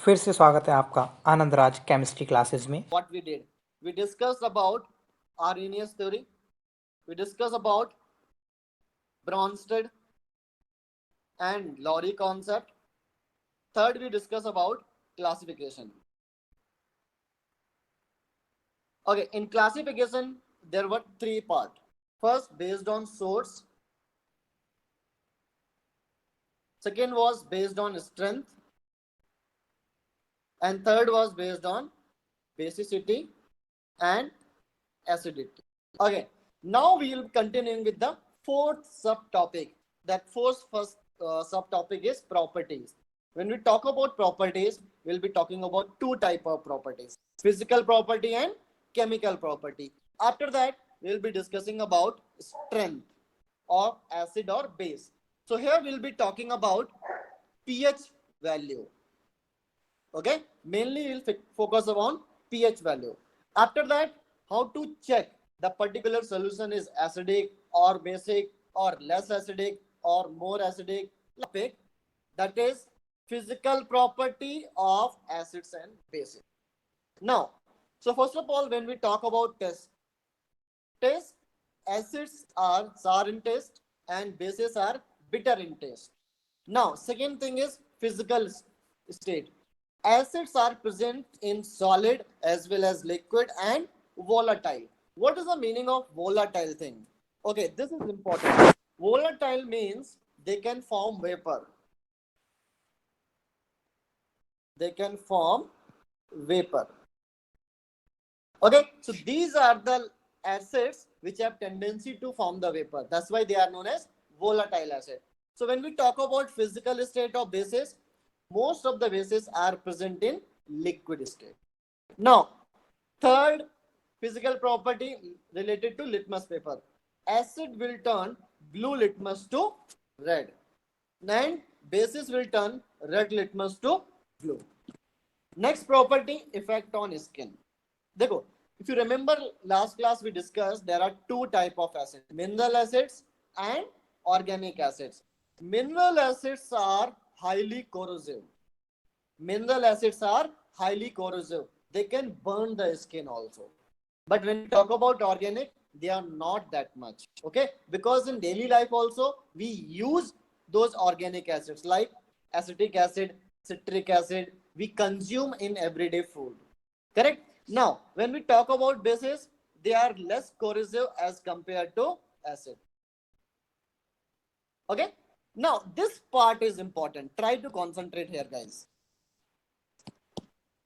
फिर से स्वागत है आपका आनंद राज केमिस्ट्री क्लासेस में। What we did, we discussed about Arrhenius theory, we discussed about Bronsted and Lorry concept. Third, we discuss about classification. Okay, in classification, there were three parts. First, based on source. Second was based on strength. And third was based on basicity and acidity. Okay, now we will continuing with the fourth subtopic. That first subtopic is properties. When we talk about properties, we'll be talking about two type of properties: physical property and chemical property. After that, we'll be discussing about strength of acid or base. So here we'll be talking about pH value. Okay, mainly we'll focus on pH value. After that, how to check the particular solution is acidic or basic or less acidic or more acidic. Topic, that is physical property of acids and bases. Now, so first of all, when we talk about taste, acids are sour in taste and bases are bitter in taste. Now, second thing is physical state. Acids are present in solid as well as liquid and volatile. What is the meaning of volatile thing? Okay, this is important. Volatile means they can form vapor. They can form vapor. Okay, so these are the acids which have tendency to form the vapor. That's why they are known as volatile acid. So when we talk about physical state of bases, most of the bases are present in liquid state. Now, third physical property related to litmus paper. Acid will turn blue litmus to red. And bases will turn red litmus to blue. Next property, effect on skin. देखो, if you remember last class we discussed there are two type of acids, mineral acids and organic acids. Mineral acids are highly corrosive. Mineral acids are highly corrosive. They can burn the skin also. But when we talk about organic, they are not that much. Okay, because in daily life also we use those organic acids like acetic acid, citric acid. We consume in everyday food. Correct. Now, when we talk about bases, they are less corrosive as compared to acid. Okay. Now, this part is important. Try to concentrate here, guys.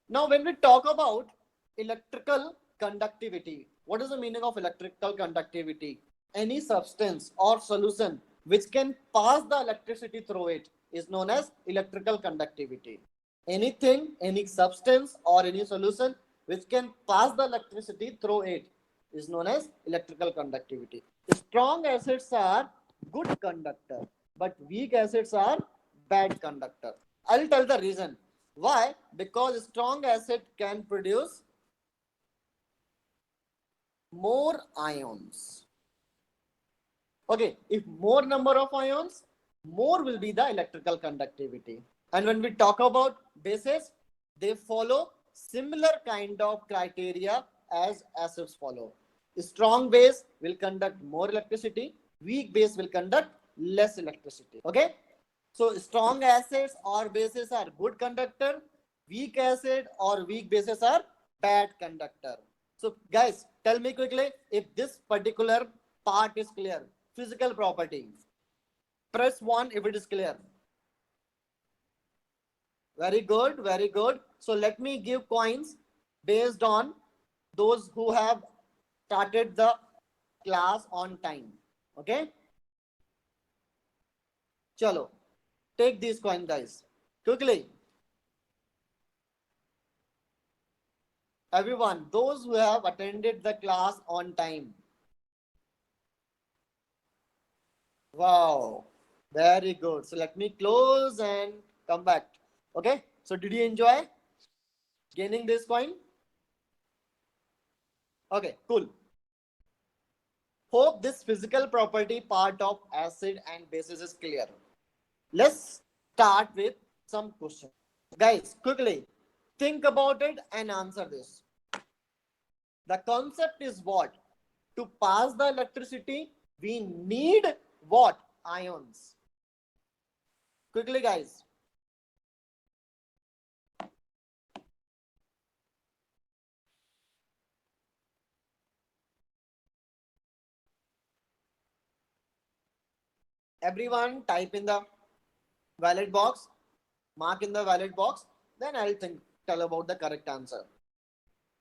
Now, when we talk about electrical conductivity, what is the meaning of electrical conductivity? Any substance or solution which can pass the electricity through it is known as electrical conductivity. Anything, any substance or any solution which can pass the electricity through it is known as electrical conductivity. Strong acids are good conductor, but weak acids are bad conductor. I'll tell the reason. Why? Because strong acid can produce more ions. Okay, if more number of ions, more will be the electrical conductivity. And when we talk about bases, they follow similar kind of criteria as acids follow. Strong base will conduct more electricity, weak base will conduct less electricity. Okay, so strong acids or bases are good conductor, weak acid or weak bases are bad conductor. So guys, tell me quickly if this particular part is clear. Physical property. Press 1 if it is clear. Very good, very good. So let me give coins based on those who have started the class on time. Okay? Chalo. Take these coins, guys. Quickly. Everyone, those who have attended the class on time. Wow. Very good. So let me close and come back. Okay. So did you enjoy gaining this coin? Okay, cool. Hope this physical property part of acid and bases is clear. Let's start with some questions. Guys, quickly think about it and answer this. The concept is what? To pass the electricity, we need what? Ions. Quickly, guys. Everyone type in the valid box, mark in the valid box, then I'll tell about the correct answer.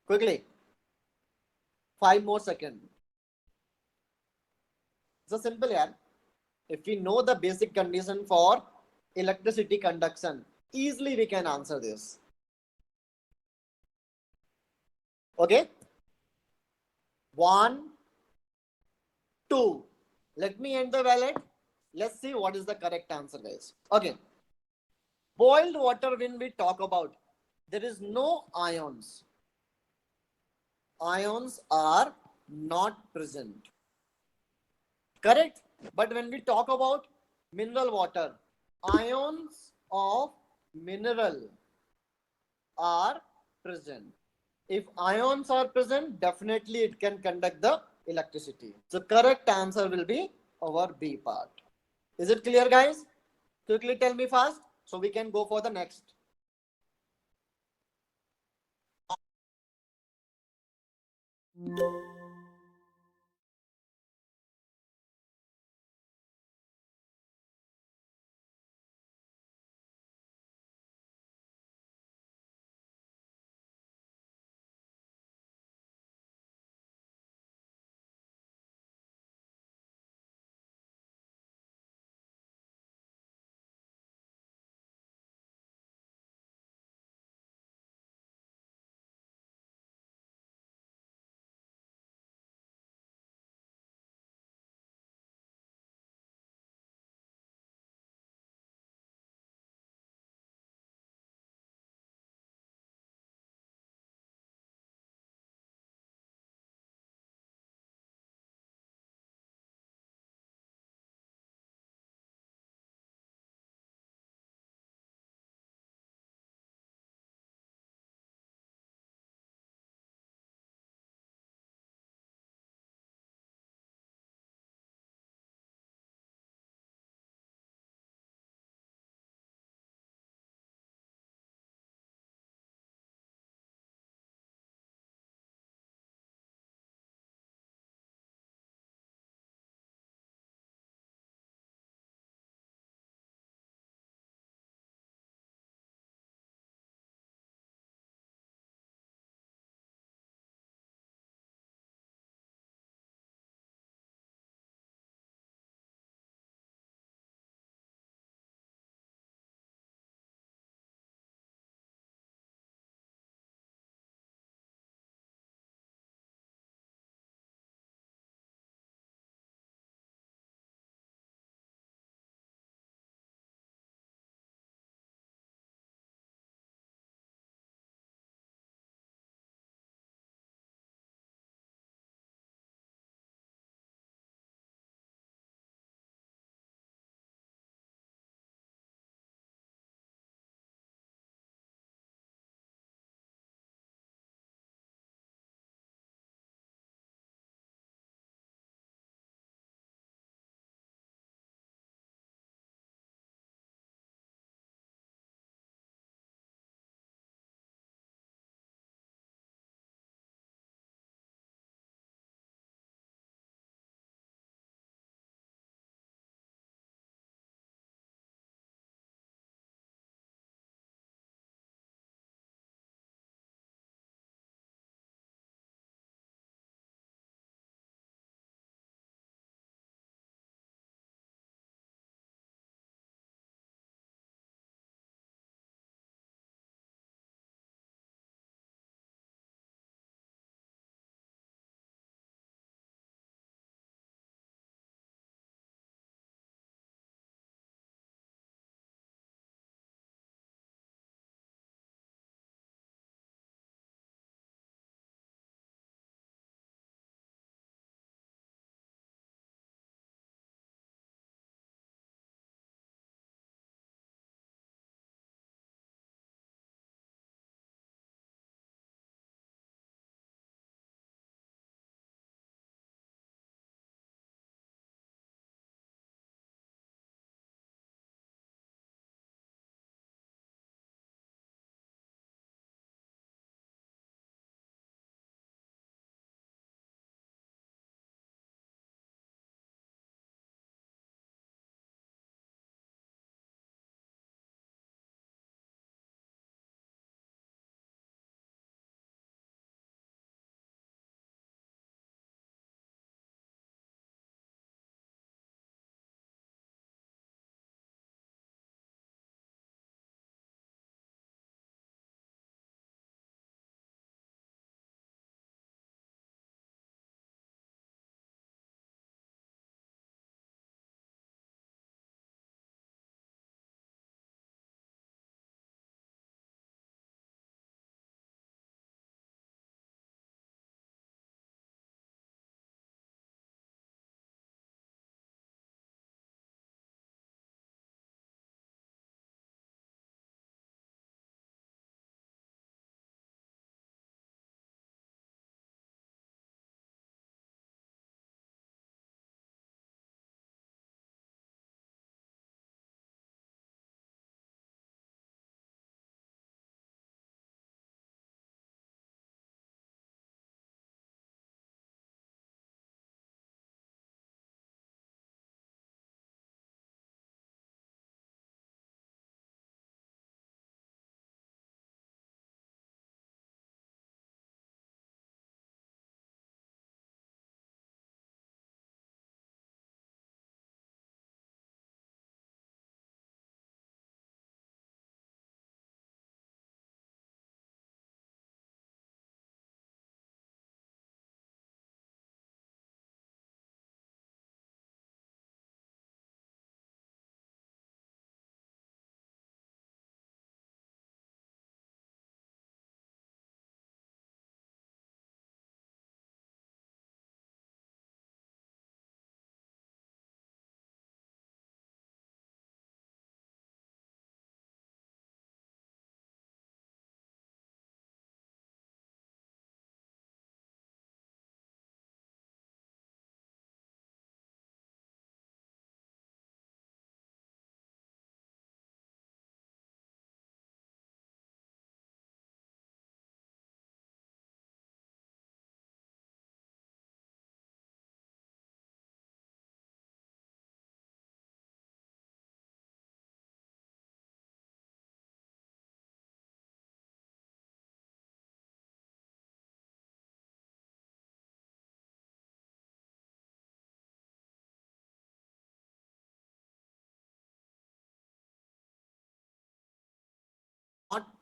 Quickly. 5 more seconds. So simple, yeah. If we know the basic condition for electricity conduction, easily we can answer this. Okay? 1, 2. Let me end the valid. Let's see what is the correct answer, guys. Okay. Boiled water, when we talk about, there is no ions. Ions are not present. Correct? But when we talk about mineral water, ions of mineral are present. If ions are present, definitely it can conduct the electricity. So correct answer will be our B part. Is it clear, guys? Quickly tell me fast so we can go for the next.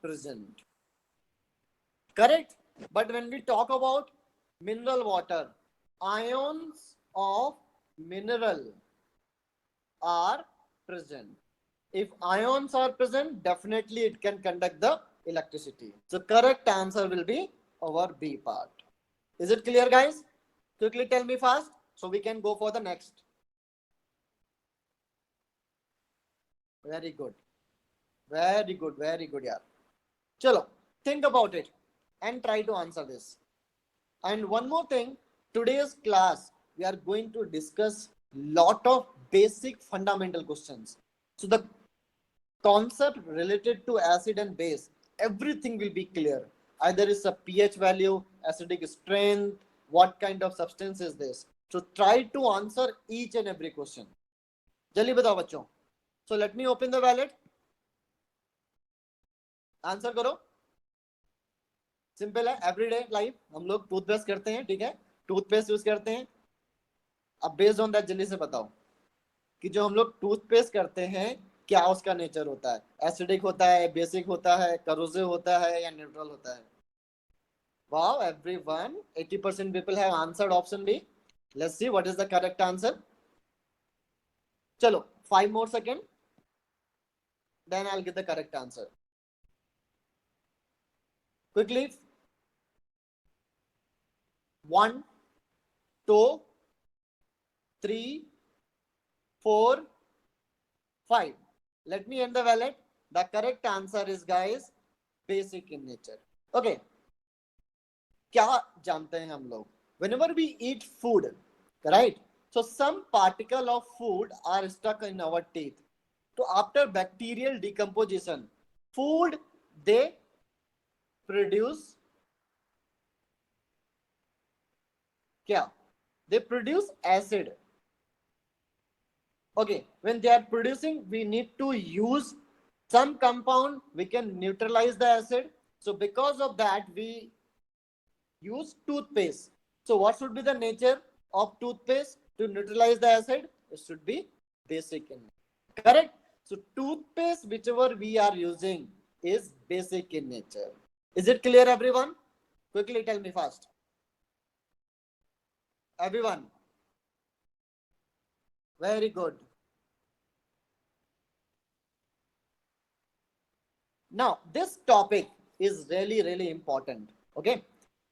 present. Correct? But when we talk about mineral water, ions of mineral are present. If ions are present, definitely it can conduct the electricity. So correct answer will be our B part. Is it clear, guys? Quickly tell me fast so we can go for the next. Very good. Very good. Very good, yeah. Chalo, think about it and try to answer this. And one more thing, today's class, we are going to discuss lot of basic fundamental questions. So the concept related to acid and base, everything will be clear. Either it's a pH value, acidic strength, what kind of substance is this. So try to answer each and every question. जल्दी बताओ बच्चों. So let me open the wallet. Answer करो. Simple है. Everyday life हम लोग toothbrush करते हैं, ठीक है, टूथपेस्ट यूज करते हैं. अब बेस्ड ऑन दैट जल्दी से बताओ कि जो हम लोग टूथपेस्ट करते हैं क्या उसका नेचर होता है. एसिडिक होता है, बेसिक होता है, करोसिव होता है या न्यूट्रल होता है. Wow, everyone, 80% people have answered option B. Let's see what is the correct answer. Chalo, 5 more seconds. Then I'll get the correct answer. Quickly. 1, 2, 3, 4, 5. Let me end the wallet. The correct answer is, guys, basic in nature. Okay. क्या जानते हैं हम लोग? Whenever we eat food, right? So some particle of food are stuck in our teeth. So after bacterial decomposition, food they produce क्या? They produce acid. Okay, when they are producing, we need to use some compound. We can neutralize the acid. So because of that, we use toothpaste. So what should be the nature of toothpaste to neutralize the acid? It should be basic in nature. Correct? So toothpaste, whichever we are using, is basic in nature. Is it clear, everyone? Quickly tell me fast. Everyone. Very good. Now, this topic is really, really important. Okay.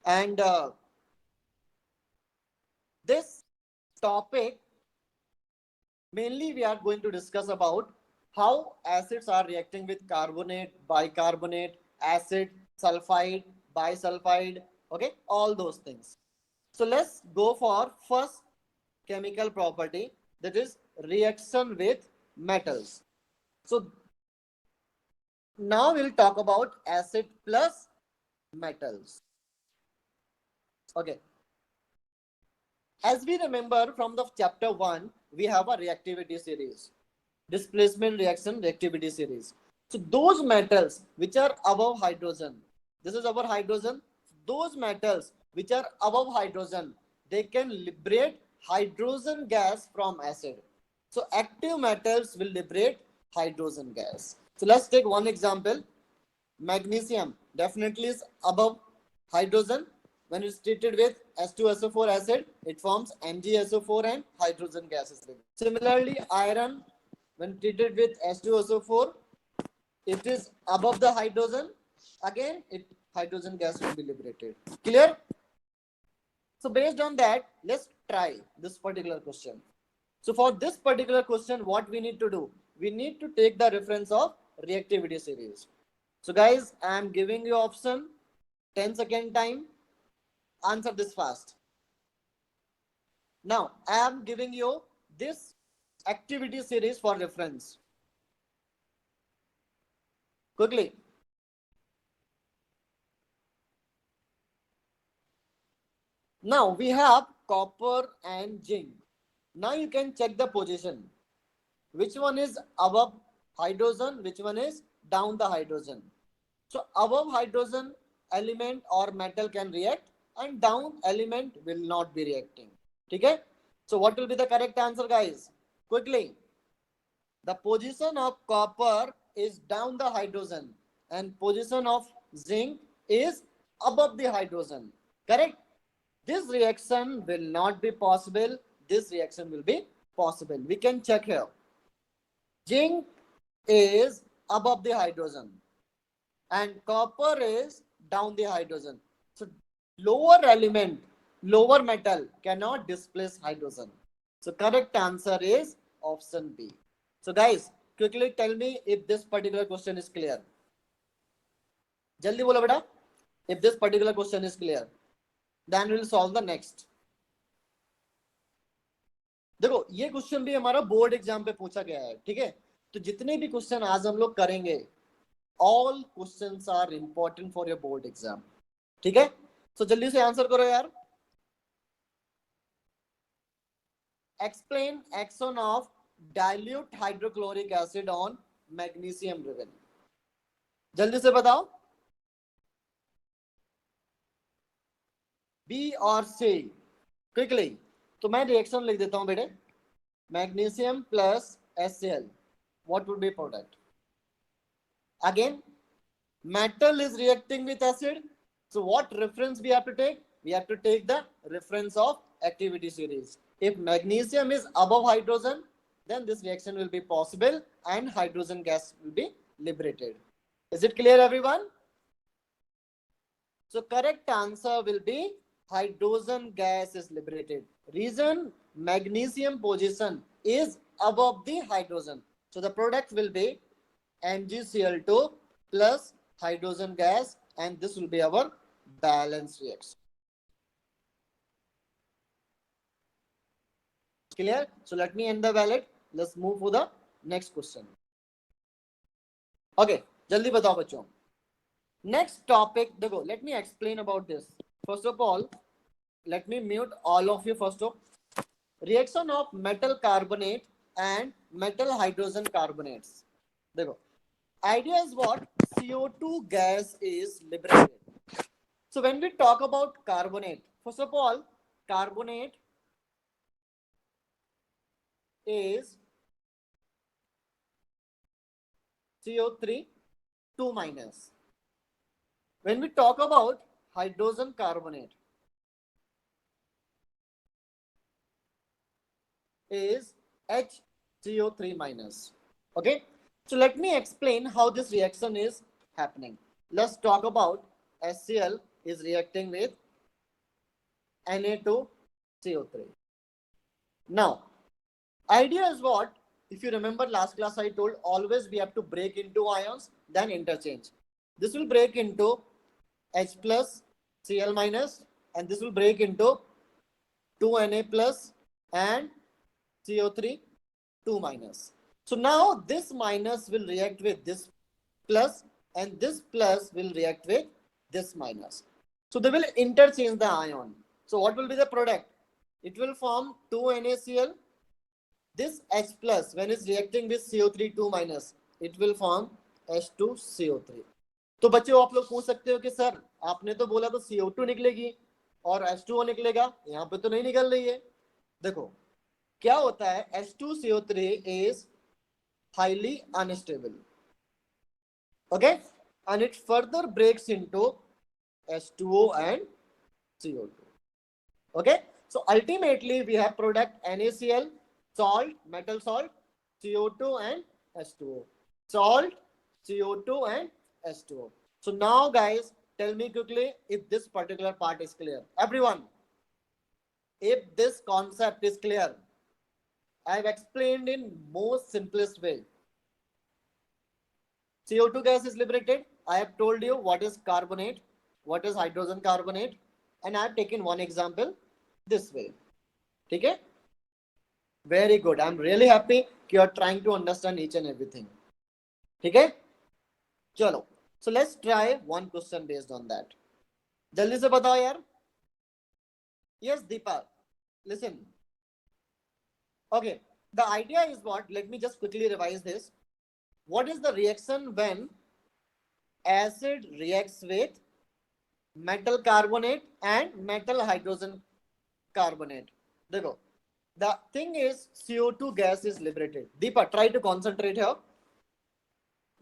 And this topic, mainly we are going to discuss about how acids are reacting with carbonate, bicarbonate, acid, sulfide, bisulfide, okay, all those things. So let's go for first chemical property, that is reaction with metals. So now we'll talk about acid plus metals. Okay. As we remember from the chapter 1, we have a reactivity series. Displacement reaction reactivity series. So those metals which are above hydrogen, this is our hydrogen, those metals which are above hydrogen, they can liberate hydrogen gas from acid. So active metals will liberate hydrogen gas. So let's take one example. Magnesium definitely is above hydrogen. When it's treated with H2SO4 acid, it forms MgSO4 and hydrogen gas is released. Similarly, iron, when treated with H2SO4, it is above the hydrogen. Again, hydrogen gas will be liberated. Clear? So based on that, let's try this particular question. So for this particular question, what we need to do? We need to take the reference of reactivity series. So guys, I am giving you option, 10-second time. Answer this fast. Now, I am giving you this activity series for reference. Quickly. Now, we have copper and zinc. Now, you can check the position. Which one is above hydrogen? Which one is down the hydrogen? So, above hydrogen element or metal can react and down element will not be reacting. Okay? So what will be the correct answer, guys? Quickly. The position of copper is down the hydrogen and position of zinc is above the hydrogen. Correct? This reaction will not be possible. This reaction will be possible. We can check here. Zinc is above the hydrogen and copper is down the hydrogen. So lower element, lower metal cannot displace hydrogen. So correct answer is option B. So guys, quickly tell me if this particular question is clear. Jaldi bolo beta. If this particular question is clear, then we will solve the next. देखो ये question भी हमारा board exam पे पूछा गया है, ठीक है? तो जितने भी क्वेश्चन आज हम लोग करेंगे, all questions are important for your board exam. ठीक है? So जल्दी से आंसर करो यार. Explain action of dilute hydrochloric acid on magnesium ribbon. जल्दी से बताओ. B और C. Quickly. तो मैं रिएक्शन लिख देता हूं बेटे. Magnesium plus HCl. What would be product? Again, metal is reacting with acid. So what reference we have to take? We have to take the reference of activity series. If magnesium is above hydrogen, then this reaction will be possible and hydrogen gas will be liberated. Is it clear, everyone? So correct answer will be hydrogen gas is liberated. Reason, magnesium position is above the hydrogen. So the product will be MgCl2 plus hydrogen gas, and this will be our balanced reaction. Clear? So let me end the ballot. Let's move to the next question. Okay, jaldi batao bachcho. Next topic, देखो, let me explain about this. First of all, let me mute all of you first of. Reaction of metal carbonate and metal hydrogen carbonates. देखो, idea is what? CO2 gas is liberated. So when we talk about carbonate, first of all, carbonate is CO3 2 minus. When we talk about hydrogen carbonate, is HCO3 minus. Okay, so let me explain how this reaction is happening. Let's talk about HCl is reacting with Na2CO3. Now, idea is what? If you remember last class I told, always we have to break into ions, then interchange. This will break into H plus Cl minus, and this will break into 2Na plus and CO3 2 minus. So now this minus will react with this plus, and this plus will react with this minus. So they will interchange the ion. So what will be the product? It will form 2NaCl. This H plus, when it's reacting with CO3 2 minus, it will form H2CO3. तो बच्चों आप लोग पूछ सकते हो कि sir आपने तो बोला तो CO2 निकलेगी और H2O निकलेगा, यहाँ पे तो नहीं निकल रही है. देखो क्या होता है, H2CO3 is highly unstable, okay, and it further breaks into H2O and CO2. Okay, so ultimately we have product NaCl, salt, metal salt, CO2 and H2O. Salt, CO2 and H2O. So now guys, tell me quickly if this particular part is clear. Everyone, if this concept is clear, I have explained in most simplest way. CO2 gas is liberated. I have told you what is carbonate, what is hydrogen carbonate, and I have taken one example this way. Okay? Very good. I'm really happy you are trying to understand each and everything. Okay? Chalo. So let's try one question based on that. Jaldi se batao yaar. Yes, Deepa. Listen. Okay. The idea is what? Let me just quickly revise this. What is the reaction when acid reacts with metal carbonate and metal hydrogen carbonate? Dekho, the thing is CO2 gas is liberated. Deepa, try to concentrate here.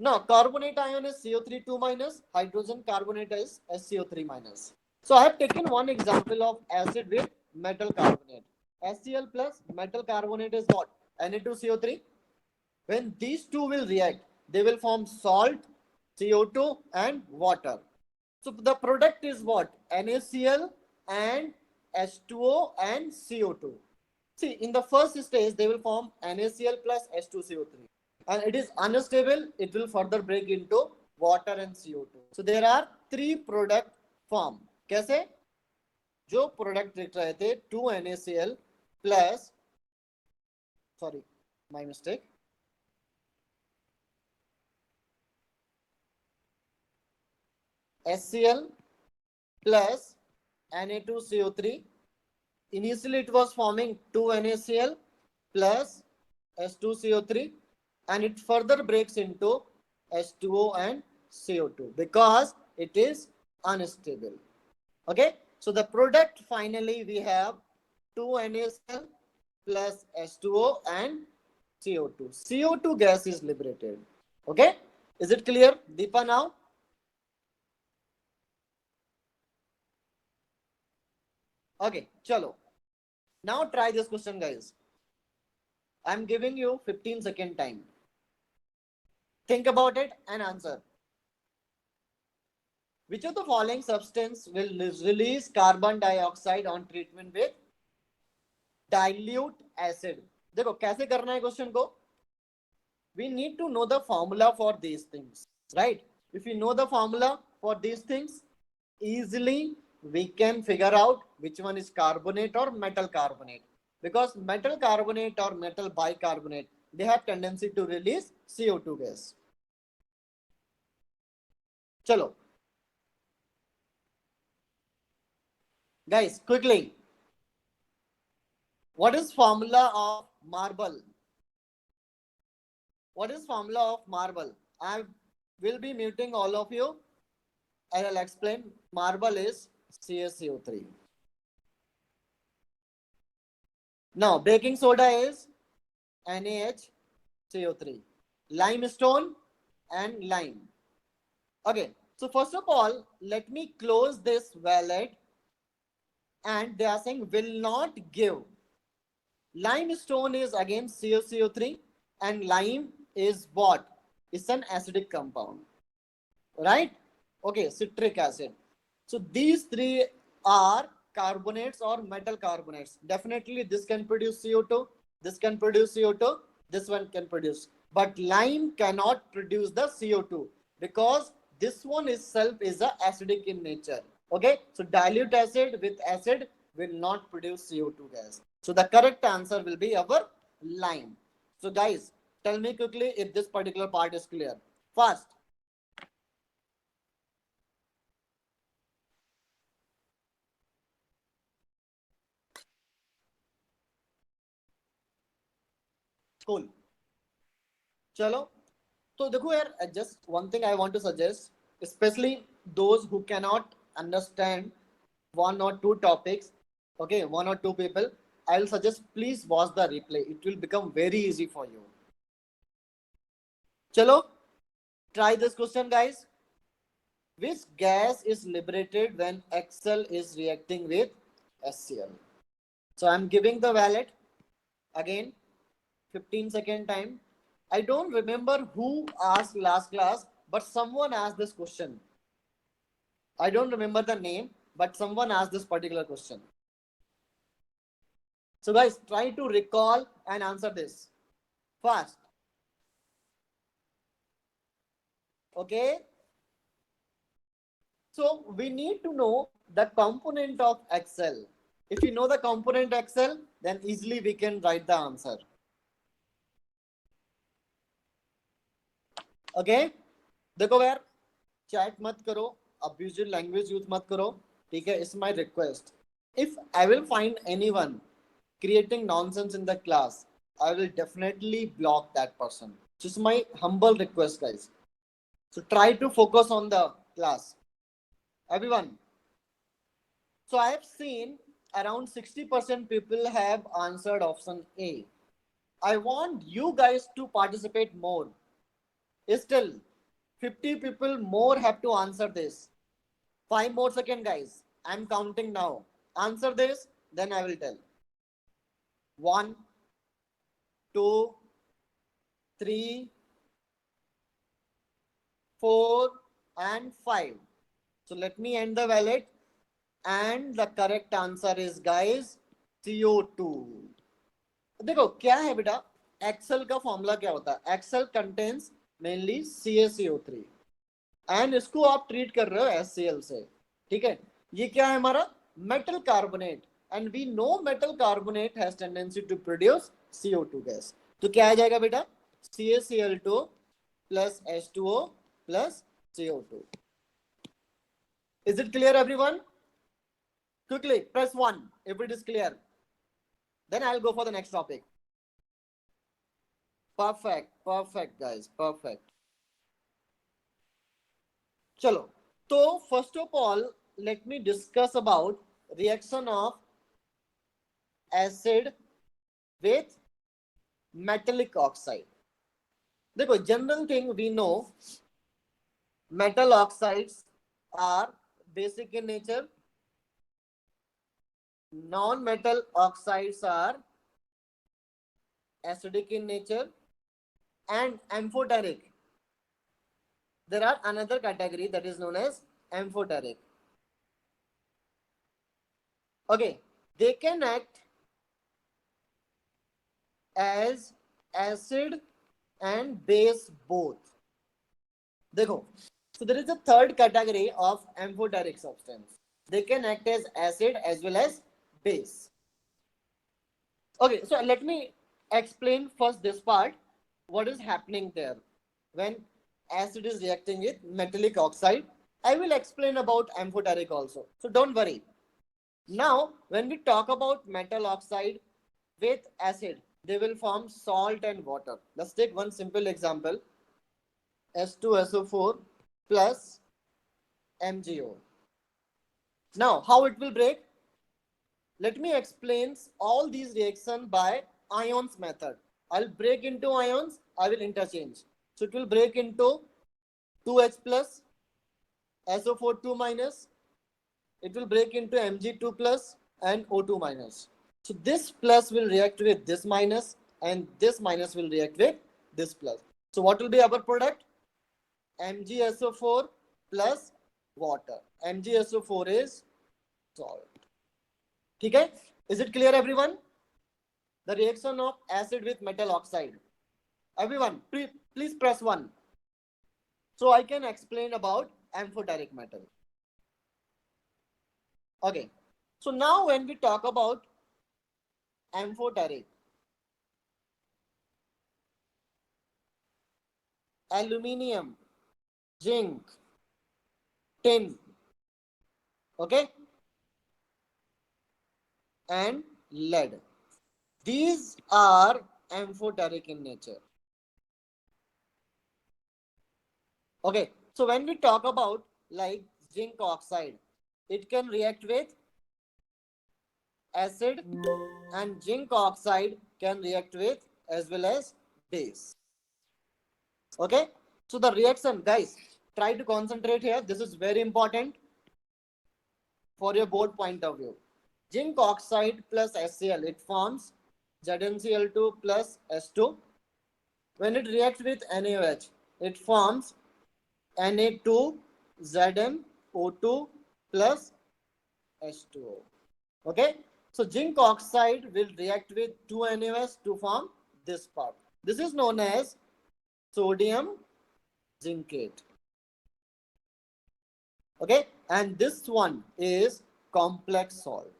Now carbonate ion is CO3 2 minus, hydrogen carbonate is SCO3 minus. So I have taken one example of acid with metal carbonate. HCl plus metal carbonate is what? Na2CO3. When these two will react, they will form salt, CO2 and water. So the product is what? NaCl and H2O and CO2. See, in the first stage, they will form NaCl plus H2CO3. And it is unstable, it will further break into water and CO2. So there are three product form. कैसे? जो product लिख रहे थे 2NaCl plus, sorry, my mistake. HCl plus Na2CO3. Initially, it was forming 2NaCl plus H2CO3, and it further breaks into H2O and CO2 because it is unstable. Okay, so the product finally we have 2NaCl plus H2O and CO2. CO2 gas is liberated. Okay, is it clear, Deepa, now? Okay, chalo. Now try this question, guys. I'm giving you 15-second time. Think about it and answer. Which of the following substance will release carbon dioxide on treatment with dilute acid? देखो कैसे करना है question को. We need to know the formula for these things, right? If we know the formula for these things, easily we can figure out which one is carbonate or metal carbonate. Because metal carbonate or metal bicarbonate, they have tendency to release CO2 gas. Chalo. Guys, quickly. What is formula of marble? What is formula of marble? I will be muting all of you and I'll explain. Marble is CaCO3. Now, baking soda is NaHCO3. Limestone and lime. Okay, so first of all, let me close this wallet, and they are saying will not give. Limestone is again CaCO3 and lime is what? It's an acidic compound, right? Okay, citric acid. So these three are carbonates or metal carbonates. Definitely this can produce CO2, this can produce CO2, this one can produce. But lime cannot produce the CO2 because this one itself is a acidic in nature. Okay, so dilute acid with acid will not produce CO2 gas. So the correct answer will be our lime. So guys, tell me quickly if this particular part is clear. Fast. Cool. चलो तो देखो यार, just one thing I want to suggest, especially those who cannot understand one or two topics, okay, one or two people, I'll suggest please watch the replay. It will become very easy for you. Chalo, try this question, guys. Which gas is liberated when Xl is reacting with HCl? So I'm giving the wallet again, 15-second time. I don't remember who asked last class, but someone asked this question. I don't remember the name, but someone asked this particular question. So guys, try to recall and answer this fast. Okay. So we need to know the component of Xl. If you know the component Xl, then easily we can write the answer. Okay, देखो यार, chat मत करो, abusive language use मत करो, ठीक है? It's my request. If I will find anyone creating nonsense in the class, I will definitely block that person. Just my humble request, guys. So try to focus on the class, everyone. So I have seen around 60% people have answered option A. I want you guys to participate more. Still, 50 people more have to answer this. 5 more seconds, guys. I'm counting now. Answer this, then I will tell. 1, 2, 3, 4, and 5. So let me end the wallet. And the correct answer is, guys, CO2. देखो क्या है बेटा, Excel का formula क्या होता है? Excel contains mainly CaCO3 and इसको आप ट्रीट कर रहे हो HCl से, ठीक है? ये क्या है हमारा? Metal carbonate, and we know metal carbonate has tendency to produce CO2 gas. तो क्या आ जाएगा बेटा? CaCl2 plus H2O plus CO2. Is it clear, everyone? Quickly press 1 if it is clear. Then I'll go for the next topic. Perfect, perfect, guys, perfect. Chalo. So first of all, let me discuss about reaction of acid with metallic oxide. देखो, general thing we know, metal oxides are basic in nature. Non-metal oxides are acidic in nature and amphoteric. There are another category that is known as amphoteric. Okay, they can act as acid and base both. देखो, so there is a third category of amphoteric substance. They can act as acid as well as base. Okay, so let me explain first this part. What is happening there when acid is reacting with metallic oxide? I will explain about amphoteric also, so don't worry. Now, when we talk about metal oxide with acid, they will form salt and water. Let's take one simple example. H2SO4 plus MgO. Now, how it will break? Let me explain all these reactions by ions method. I'll break into ions, I will interchange. So it will break into 2H plus, SO4 2 minus, it will break into Mg2 plus and O2 minus. So this plus will react with this minus and this minus will react with this plus. So what will be our product? MgSO4 plus water. MgSO4 is salt. Okay? Is it clear, everyone? The reaction of acid with metal oxide. Everyone, please press 1. So I can explain about amphoteric metal. Okay. So now when we talk about amphoteric, aluminium, zinc, tin, okay, and lead. These are amphoteric in nature. Okay, so when we talk about like zinc oxide, it can react with acid, and zinc oxide can react with as well as base. Okay, so the reaction, guys, try to concentrate here. This is very important for your board point of view. Zinc oxide plus HCl, it forms ZnCl2 plus S2. When it reacts with NaOH, it forms Na2ZnO2 plus H2O. Okay, so zinc oxide will react with 2 NaOH to form this part. This is known as sodium zincate. Okay, and this one is complex salt.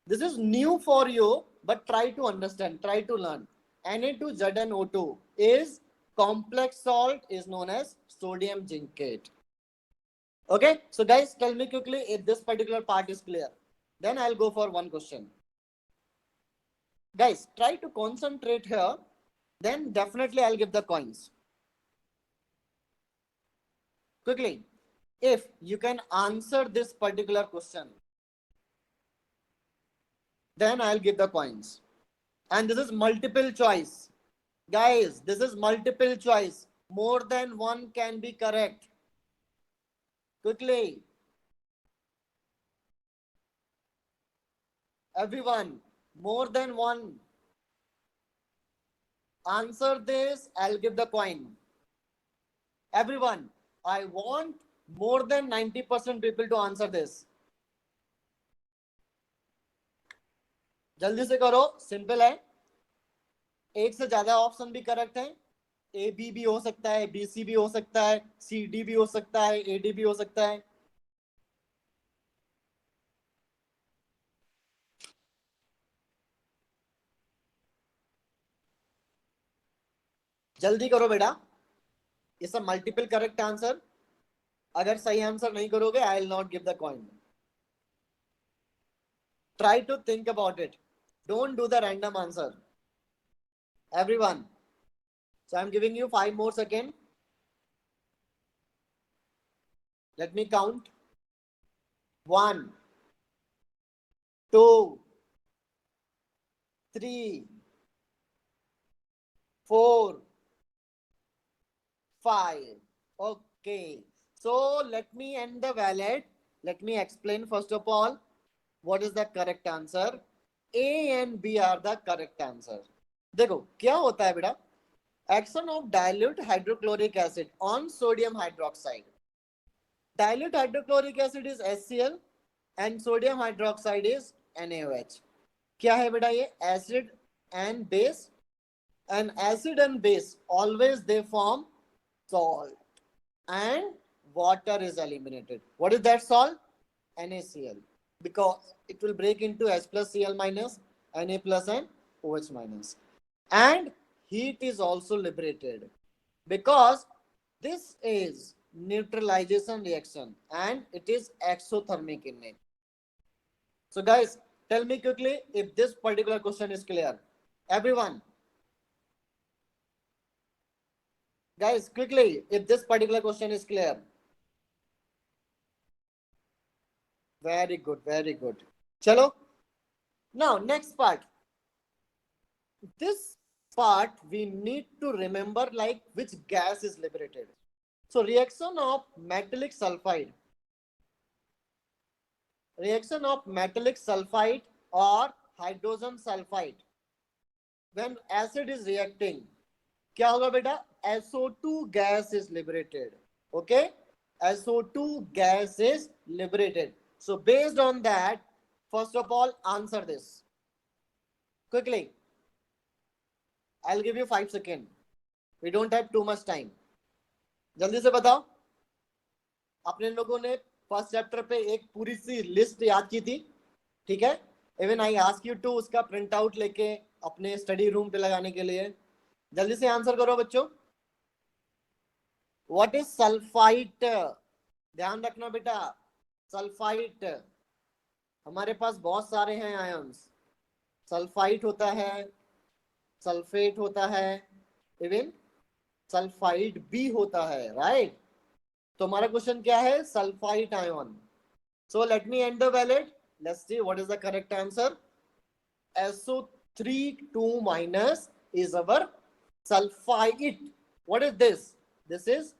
This is new for you, but try to understand, try to learn. Na2ZnO2 is complex salt, is known as sodium zincate. Okay, so guys, tell me quickly if this particular part is clear. Then I'll go for one question. Guys, try to concentrate here. Then definitely I'll give the coins. Quickly, if you can answer this particular question, then I'll give the coins. And this is multiple choice. Guys, this is multiple choice. More than one can be correct. Quickly. Everyone, more than one. Answer this, I'll give the coin. Everyone, I want more than 90% people to answer this. जल्दी से करो, simple है. एक से ज्यादा option भी correct है. A B भी हो सकता है, बी सी भी हो सकता है, सी डी भी हो सकता है, ए डी भी हो सकता है. जल्दी करो बेटा. ये सब मल्टीपल करेक्ट आंसर. अगर सही आंसर नहीं करोगे, I will not give the coin. Try to think about it. Don't do the random answer. Everyone. So I'm giving you 5 more seconds. Let me count. 1, 2, 3, 4, 5. Okay. So let me end the valid. Let me explain first of all what is the correct answer. A and B are the correct answer. देखो क्या होता है बेटा. Action of dilute hydrochloric acid on sodium hydroxide. Dilute hydrochloric acid is HCl and sodium hydroxide is NaOH. क्या है बेटा ये? Acid and base. And acid and base always they form salt and water is eliminated. What is that salt? NaCl. Because it will break into H plus Cl minus, Na plus and OH minus. And heat is also liberated because this is neutralization reaction and it is exothermic in nature. So guys, tell me quickly if this particular question is clear. Everyone. Guys, quickly, if this particular question is clear. Very good, very good. Chalo. Now, next part. This part we need to remember like which gas is liberated. So reaction of metallic sulfide. Reaction of metallic sulfide or hydrogen sulfide. When acid is reacting, क्या होगा बेटा? SO2 gas is liberated. Okay? SO2 gas is liberated. So based on that, first of all, answer this. Quickly. I'll give you 5 seconds. We don't have too much time. जल्दी से बताओ. अपने लोगों ने first chapter पे एक पूरी सी list याद की थी. ठीक है? Even I ask you to उसका प्रिंट आउट लेके अपने स्टडी रूम पे लगाने के लिए. जल्दी से आंसर करो बच्चों. What is sulphite? ध्यान रखना बेटा. सल्फाइट हमारे पास बहुत सारे हैं आयंस. सल्फाइट होता है, सल्फेट होता है, इवन सल्फाइड भी होता है. राइट? तो हमारा क्वेश्चन क्या है? Sulphite ion. So let me and the valid. Let's see what is the correct answer. SO3 2 minus is our sulfite. What is this? This is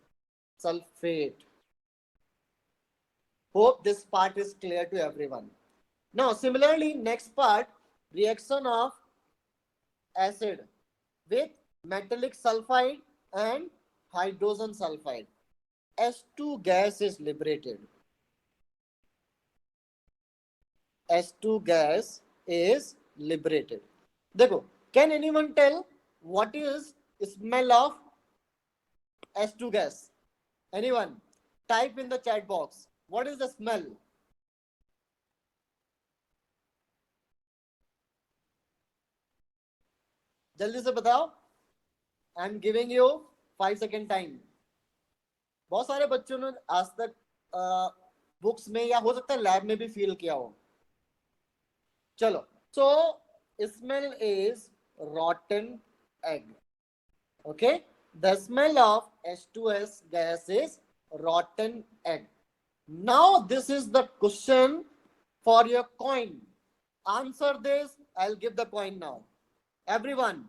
sulfate. Hope this part is clear to everyone. Now, similarly, next part, reaction of acid with metallic sulfide and hydrogen sulfide. H2 gas is liberated. H2 gas is liberated. देखो, can anyone tell what is smell of H2 gas? Anyone? Type in the chat box. What is the smell? जल्दी से बताओ. I am giving you 5 second time. बहुत सारे बच्चों ने आज तक बुक्स में या हो सकता है लैब में भी फील किया हो. चलो. So smell is rotten egg. Okay, the smell of H2S gas is rotten egg. Now this is the question for your coin. Answer this, I'll give the coin now. Everyone,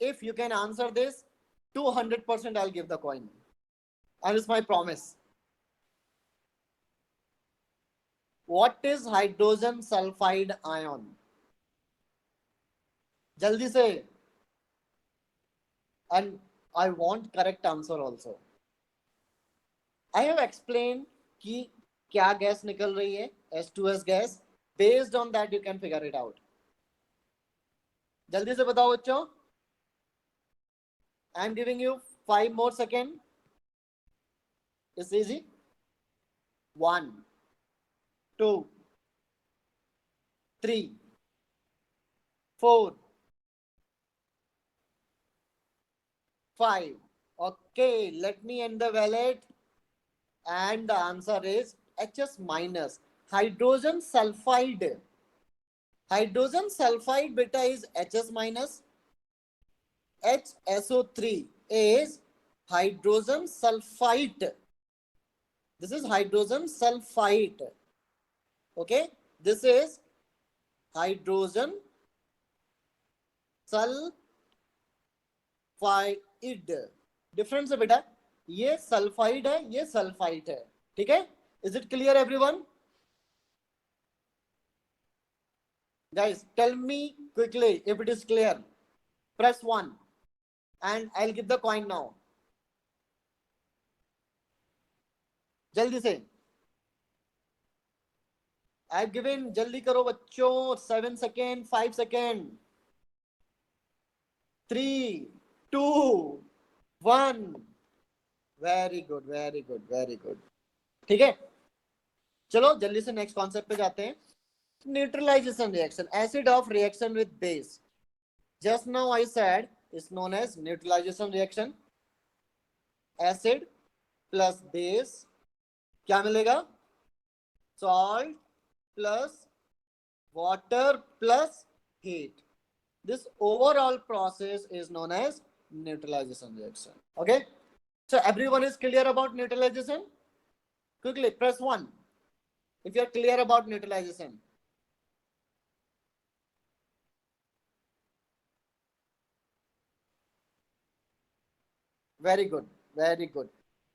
if you can answer this, 200% I'll give the coin. And it's my promise. What is hydrogen sulfide ion? Jaldi se. And I want correct answer also. I have explained कि क्या gas निकल रही है, H2S gas. Based on that you can figure it out. जल्दी से बताओ बच्चों. I am giving you 5 more seconds. It's easy. 1, 2, 3, 4, 5. Okay, let me end the wallet. And the answer is HS minus. Hydrogen sulfide. Hydrogen sulfide beta is HS minus. HSO3 is hydrogen sulfite. This is hydrogen sulfite. Okay, this is hydrogen sulfide. Difference है बेटा, ये sulphide है, ये sulphite है. ठीक है, is it clear everyone? Guys, tell me quickly if it is clear. Press 1 and I'll give the coin now. जल्दी से. I've given, जल्दी करो बच्चों. 7 seconds, 5 seconds. 3, 2, 1. Very good, very good, very good. ठीक है, चलो जल्दी से नेक्स्ट कॉन्सेप्ट पे जाते हैं. Neutralization reaction, acid of reaction with base. Just now I said is known as neutralization reaction. Acid plus base क्या मिलेगा? Salt plus water plus heat. This overall process is known as neutralization reaction. Okay, so everyone is clear about neutralization? Quickly press 1 if you are clear about neutralization. Very good, very good.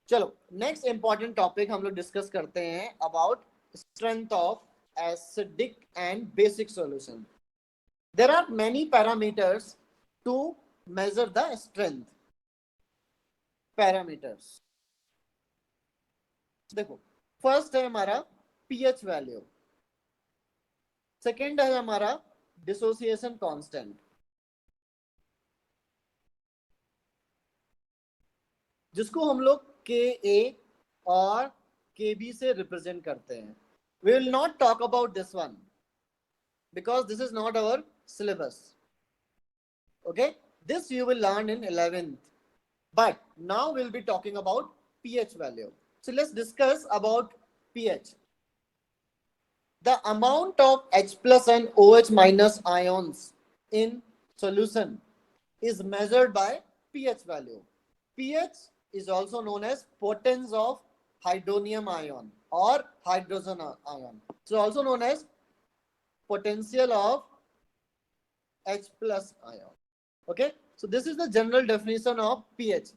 चलो next important topic हम लोग discuss करते हैं about strength of acidic and basic solution. There are many parameters to measure the strength. Parameters देखो, first है हमारा pH value, second है हमारा डिसोसिएशन कांस्टेंट, जिसको हम लोग के ए और के बी से रिप्रेजेंट करते हैं. We will not talk about this one because this is not our syllabus. Okay, this you will learn in 11th, but now will be talking about pH value. So let's discuss about pH. The amount of H plus and OH minus ions in solution is measured by pH value. pH is also known as potence of hydronium ion or hydrogen ion. So also known as potential of H plus ion. Okay, so this is the general definition of pH.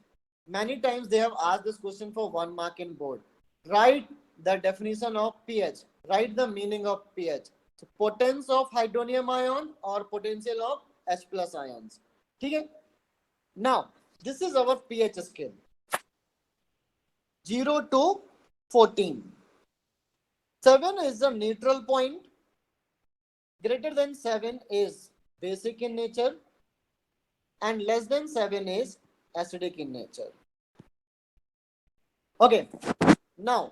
Many times they have asked this question for 1 mark in board. Write the definition of pH. Write the meaning of pH. So potence of hydronium ion or potential of H plus ions. Okay. Now this is our pH scale. 0 to 14. 7 is the neutral point. Greater than 7 is basic in nature. And less than 7 is acidic in nature. Okay. Now,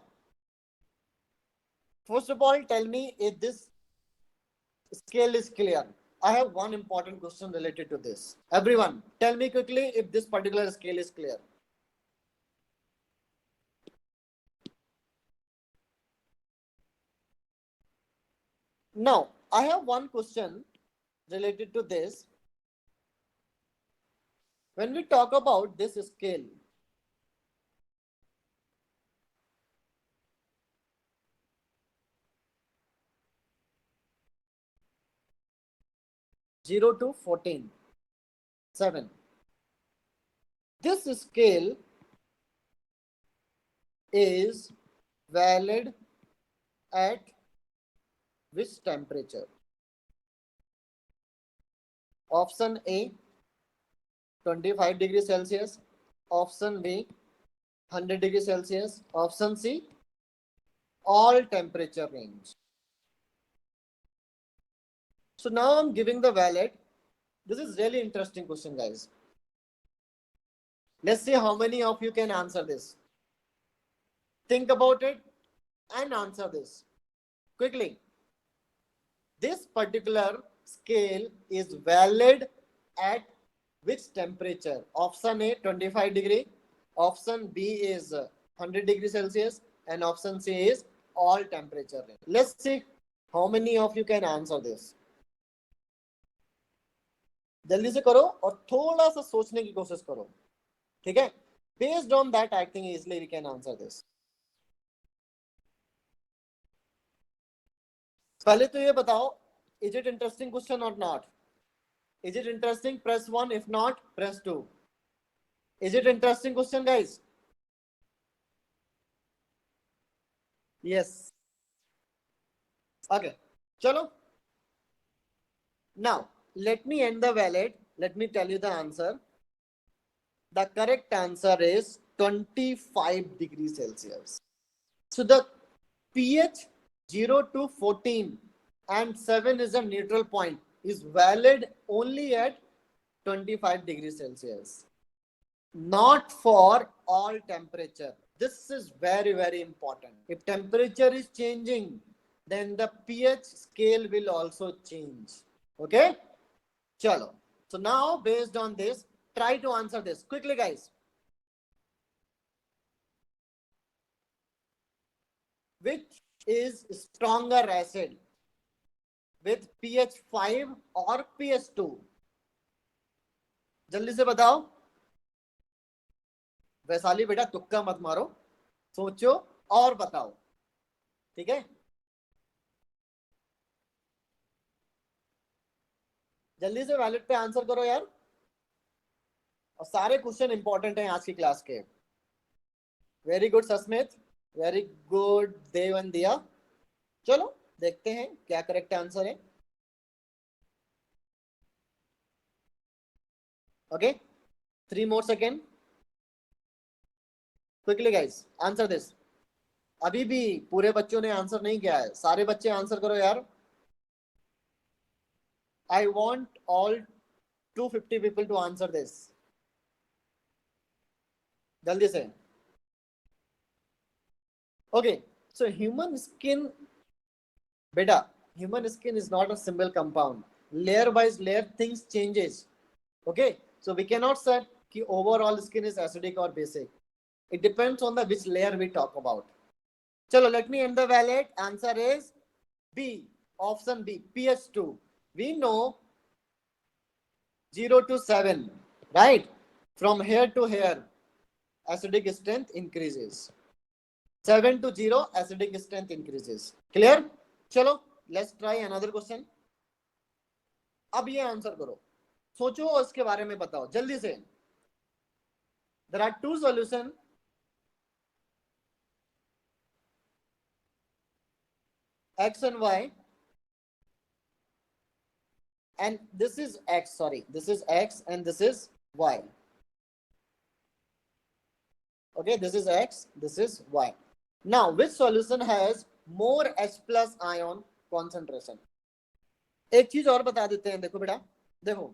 first of all, tell me if this scale is clear. I have one important question related to this. Everyone, tell me quickly if this particular scale is clear. Now, I have one question related to this. When we talk about this scale, (0 to 14), 7. this scale is valid at which temperature? Option A 25 degrees Celsius, option B 100 degrees Celsius, option C all temperature range. So now I'm giving the valid. This is really interesting question, guys. Let's see how many of you can answer this. Think about it and answer this quickly. This particular scale is valid at which temperature? Option A 25 degree, option B is 100 degrees Celsius, and option C is all temperature range. Let's see how many of you can answer this. जल्दी से करो और थोड़ा सा सोचने की कोशिश करो, ठीक है? Based on that, I think easily we can answer this. पहले तो ये बताओ, is it interesting question or not? Is it interesting? Press 1. If not, press 2. Is it interesting question, guys? Yes. Okay. Chalo. Now, let me end the valid. Let me tell you the answer. The correct answer is 25 degrees Celsius. So the pH 0 to 14 and 7 is a neutral point, is valid only at 25 degrees Celsius, not for all temperature. This is very, very important. If temperature is changing, then the pH scale will also change. Okay? Chalo. So now, based on this, try to answer this quickly, guys. Which is stronger acid, with pH 5 or pH 2? जल्दी से बताओ. वैशाली बेटा तुक्का मत मारो, सोचो और बताओ, ठीक है? जल्दी से वैलिड पे आंसर करो यार. और सारे क्वेश्चन इंपॉर्टेंट हैं आज की क्लास के. Very good Sasmit, very good Devan दिया. चलो देखते हैं क्या करेक्ट आंसर है. Okay, 3 more seconds. Quickly guys, answer this. अभी भी पूरे बच्चों ने आंसर नहीं किया है. सारे बच्चे आंसर करो यार. I want all 250 people to answer this. जल्दी से. Okay, so human skin, beta, human skin is not a simple compound. Layer by layer things changes. Okay, so we cannot say कि overall skin is acidic or basic. It depends on the which layer we talk about. Chalo, let me end the valid. Answer is B. Option B, pH 2. We know 0 to 7, right? From here to here, acidic strength increases. 7 to 0, acidic strength increases. Clear? Chalo, let's try another question. अब ये answer करो, सोचो और इसके बारे में बताओ जल्दी से. There are two solutions. X and Y, and this is X, sorry, this is X and this is Y. Okay, this is X, this is Y. Now, which solution has more H plus ion concentration? एक चीज और बता देते हैं. देखो बेटा, देखो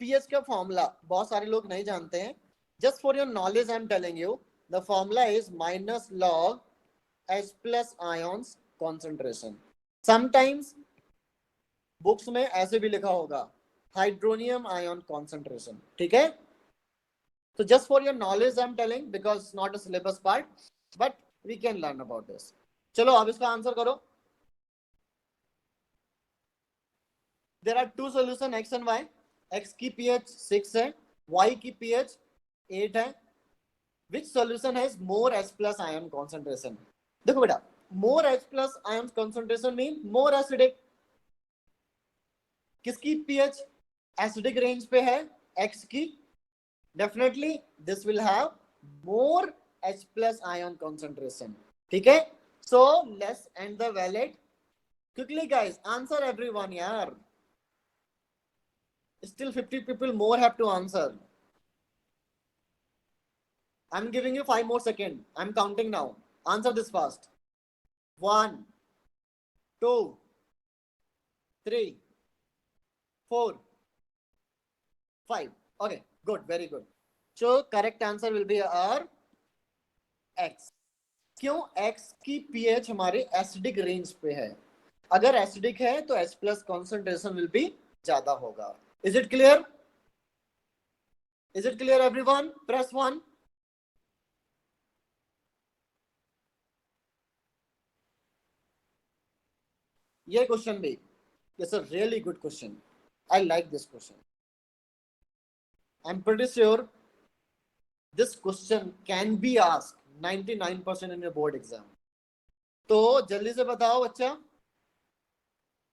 pH का फॉर्मूला बहुत सारे लोग नहीं जानते हैं. Just for your knowledge I am telling you, the formula is minus log H plus ions concentration. Sometimes books में ऐसे भी लिखा होगा हाइड्रोनियम आयन कॉन्सेंट्रेशन. ठीक है, तो just for your knowledge I am telling, because not a syllabus part, but we can learn about this. चलो अब इसका आंसर करो. There are two solution X and Y. X की पीएच 6 है, Y की पीएच 8 है. Which solution has more H plus ion concentration? देखो बेटा, more H plus ion concentration mean more acidic. किसकी पीएच एसिडिक रेंज पे है? X key, definitely this will have more H plus ion concentration. Okay, so let's end the valid. Quickly guys, answer everyone, yaar. Still 50 people more have to answer. I'm giving you 5 more seconds. I'm counting now. Answer this fast. 1, 2, 3, 4, 5. Okay, good, very good. So correct answer will be our X. क्यों? X की pH हमारे acidic range पे है. अगर acidic है तो H plus concentration will be ज्यादा होगा. Is it clear? Is it clear everyone? Press 1. ये क्वेश्चन भी, it's a really good question. I like this question. I'm pretty sure this question can be asked 99% in your board exam. तो जल्दी से बताओ बच्चा,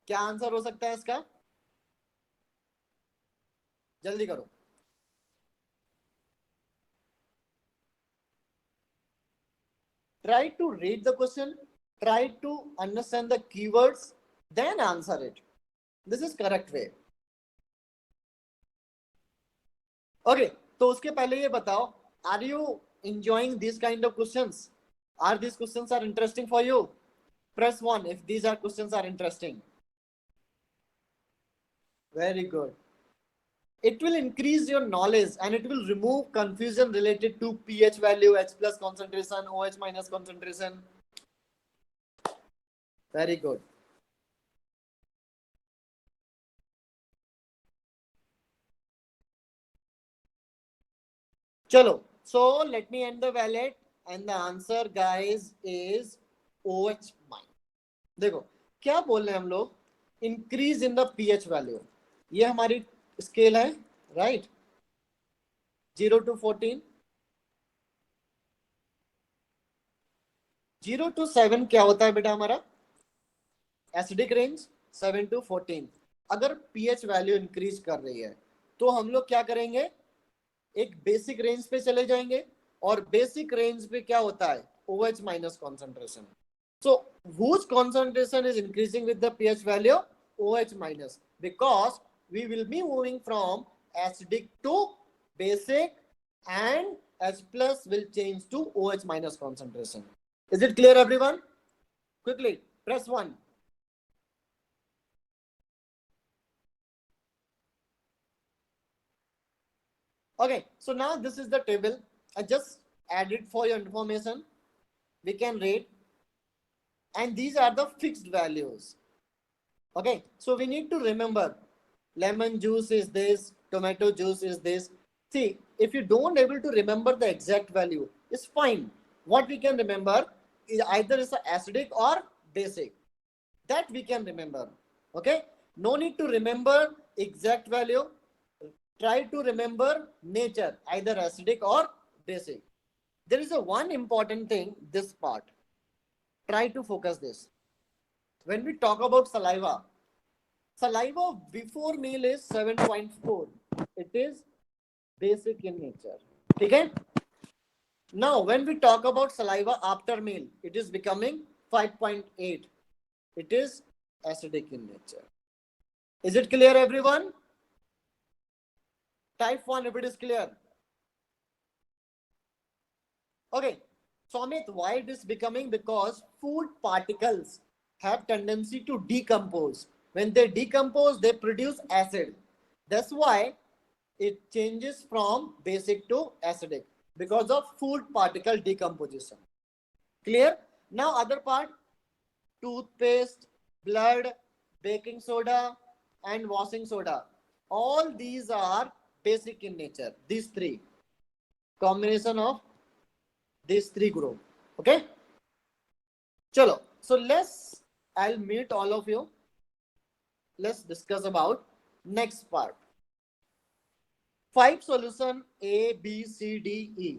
क्या आंसर हो सकता है इसका? जल्दी करो. Try to read the question, try to understand the keywords, then answer it. This is correct way. Okay, तो उसके पहले ये बताओ, are you enjoying these kind of questions? Are these questions are interesting for you? Press 1 if these are questions are interesting. Very good. It will increase your knowledge and it will remove confusion related to pH value, H plus concentration, OH minus concentration. Very good. Chalo. So let me end the valid and the answer guys is OH minus. देखो क्या बोल रहे हैं हम लोग, increase in the pH value. ये हमारी scale है, राइट? 0 to 14. 0 to 7 क्या होता है बेटा हमारा? Acidic range. 7 to 14. अगर पीएच वैल्यू इंक्रीज कर रही है तो हम लोग क्या करेंगे, एक बेसिक रेंज पे चले जाएंगे. और बेसिक रेंज पे क्या होता है? OH minus concentration. So whose concentration is increasing with the pH value? OH minus, because we will be moving from acidic to basic and H plus will change to OH minus concentration. Is it clear everyone? Quickly press 1. Okay, so now this is the table. I just added for your information. We can read. And these are the fixed values. Okay, so we need to remember lemon juice is this, tomato juice is this. See, if you don't able to remember the exact value, it's fine. What we can remember is either it's acidic or basic. That we can remember. Okay, no need to remember exact value. Try to remember nature, either acidic or basic. There is a one important thing, this part. Try to focus this. When we talk about saliva, saliva before meal is 7.4. It is basic in nature. Okay? Now, when we talk about saliva after meal, it is becoming 5.8. It is acidic in nature. Is it clear, everyone? Type 1, if it is clear. Okay. So, Amit, why it is becoming? Because food particles have tendency to decompose. When they decompose, they produce acid. That's why it changes from basic to acidic, because of food particle decomposition. Clear? Now other part, toothpaste, blood, baking soda and washing soda. All these are basic in nature. These three. Combination of these three group. Okay? Chalo. So I'll meet all of you. Let's discuss about next part. 5 solution A, B, C, D, E.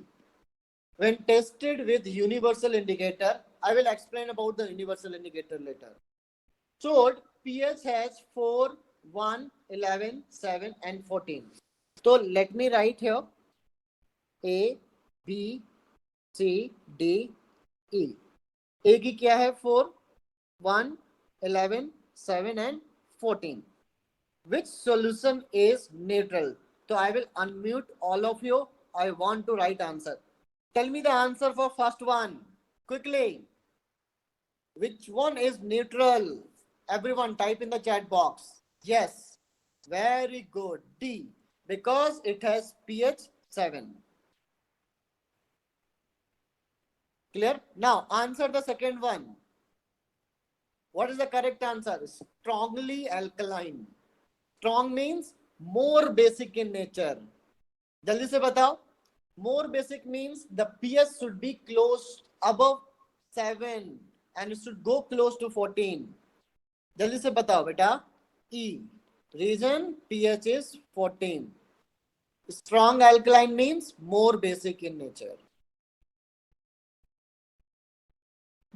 When tested with universal indicator, I will explain about the universal indicator later. Showed pH has 4, 1, 11, 7 and 14. So let me write here A, B, C, D, E. A की क्या है 4, 1, 11, 7 and 14. Which solution is neutral? So I will unmute all of you. I want to write answer. Tell me the answer for first one quickly. Which one is neutral? Everyone type in the chat box. Yes. Very good. D. Because it has pH 7. Clear? Now answer the second one. What is the correct answer? Strongly alkaline. Strong means more basic in nature. जल्दी से बताओ. More basic means the pH should be close above 7 and it should go close to 14. जल्दी से बताओ बेटा. E. Reason pH is 14. Strong alkaline means more basic in nature.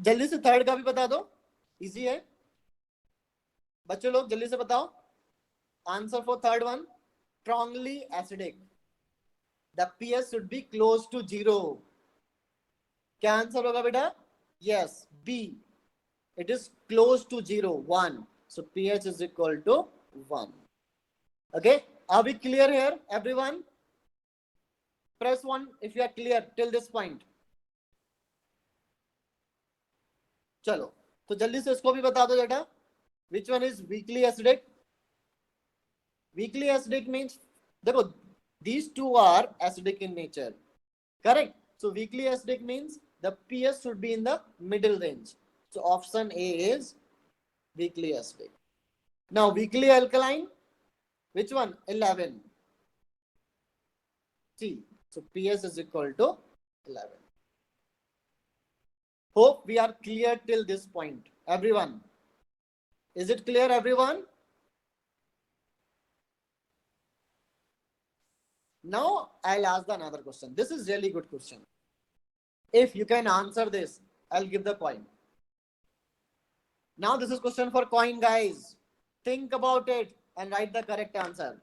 जल्दी से third का भी बता दो. इजी है. बच्चों लोग जल्दी से बताओ. Answer for third one. Strongly acidic. The pH should be close to 0. क्या आंसर होगा बेटा? Yes, B. It is close to 0, 1. So pH is equal to 1. Okay, are we clear here, everyone? Press 1 if you are clear till this point. चलो, तो जल्दी से इसको भी बता दो बेटा. Which one is weakly acidic? Weakly acidic means, देखो, these two are acidic in nature. Correct? So weakly acidic means the pH should be in the middle range. So option A is weakly acidic. Now weakly alkaline, which one? 11. C. So pH is equal to 11. Hope we are clear till this point. Everyone. Is it clear, everyone? Now I'll ask the another question. This is really good question. If you can answer this, I'll give the coin. Now this is question for coin, guys. Think about it and write the correct answer.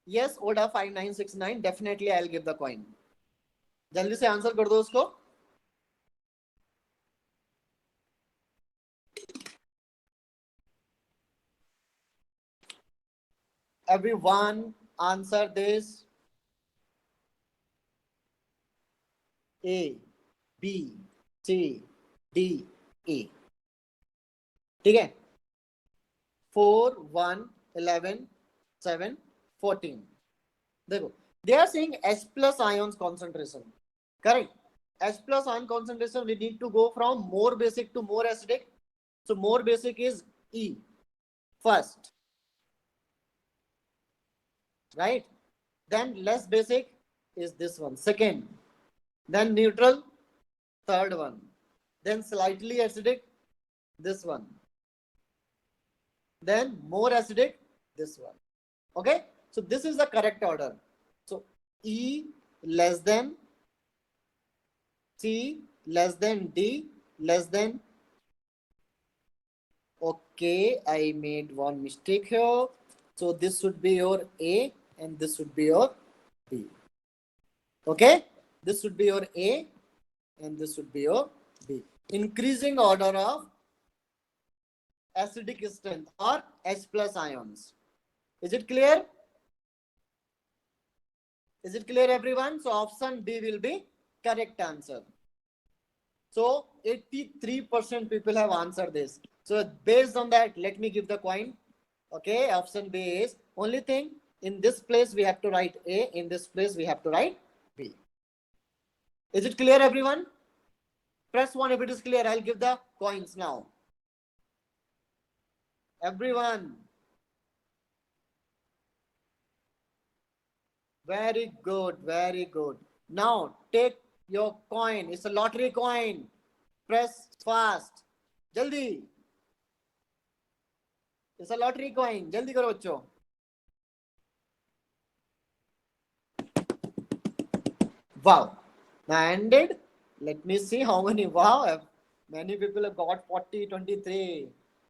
Yes, Oda 5969. Definitely I'll give the coin. जल्दी से answer कर दो उसको. Everyone answer this. A, B, C, D, E. ठीक है. 4, 1, 11, 7, 14. देखो, they are saying H plus ions concentration. Correct. H plus ion concentration, we need to go from more basic to more acidic. So more basic is E first. Right? Then less basic is this one, second. Then neutral, third one. Then slightly acidic, this one. Then more acidic, this one. Okay? So this is the correct order. So E less than, C less than, D less than. Okay, I made one mistake here. So this should be your A and this should be your B. Okay? This should be your A and this should be your B. Increasing order of acidic strength or H plus ions. Is it clear? Is it clear, everyone? So option B will be correct answer. So 83% people have answered this. So based on that, let me give the coin. Okay, option B is only thing. In this place we have to write A. In this place we have to write B. Is it clear, everyone? Press 1 if it is clear. I'll give the coins now. Everyone. Very good, very good. Now take your coin. It's a lottery coin. Press fast. Jaldi. It's a lottery coin. Jaldi karo bachcho. Wow. Landed. Let me see how many. Wow. Many people have got 40, 23.